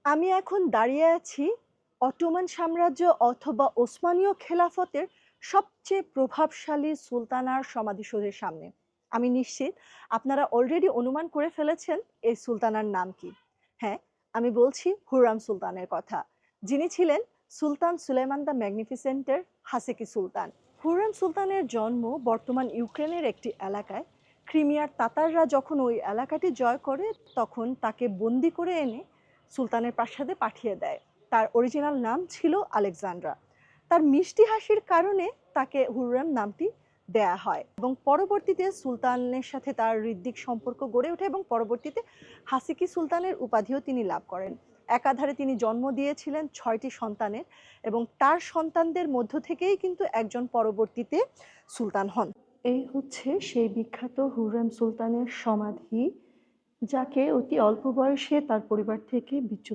আমি এখন দাঁড়িয়ে আছি অটোমান সাম্রাজ্য অথবা ওসমানীয় খেলাফতের সবচেয়ে প্রভাবশালী সুলতানার সমাধিসৌধের সামনে। আমি নিশ্চিত আপনারা অলরেডি অনুমান করে ফেলেছেন এই সুলতানার নাম কি। হ্যাঁ, আমি বলছি হুররাম সুলতানের কথা, যিনি ছিলেন সুলতান সুলেমান দ্য ম্যাগনিফিসেন্টের হাসেকি সুলতান। হুররাম সুলতানের জন্ম বর্তমান ইউক্রেনের একটি এলাকায়। ক্রিমিয়ার তাতাররা যখন ওই এলাকাটি জয় করে, তখন তাকে বন্দি করে এনে সুলতানের প্রাসাদে পাঠিয়ে দেয়। তার অরিজিনাল নাম ছিল আলেকজান্ড্রা। তার মিষ্টি হাসির কারণে তাকে হুররেম নামটি দেয়া হয় এবং পরবর্তীতে সুলতানের সাথে তার হৃদ্যিক সম্পর্ক গড়ে ওঠে এবং পরবর্তীতে হাসিকি সুলতানের উপাধিও তিনি লাভ করেন। একাধারে তিনি জন্ম দিয়েছিলেন ৬টি সন্তানের এবং তার সন্তানদের মধ্য থেকেই কিন্তু একজন পরবর্তীতে সুলতান হন। এই হচ্ছে সেই বিখ্যাত হুররেম সুলতানের সমাধি, যাকে অতি অল্প বয়সে তার পরিবার থেকে বিচ্যুত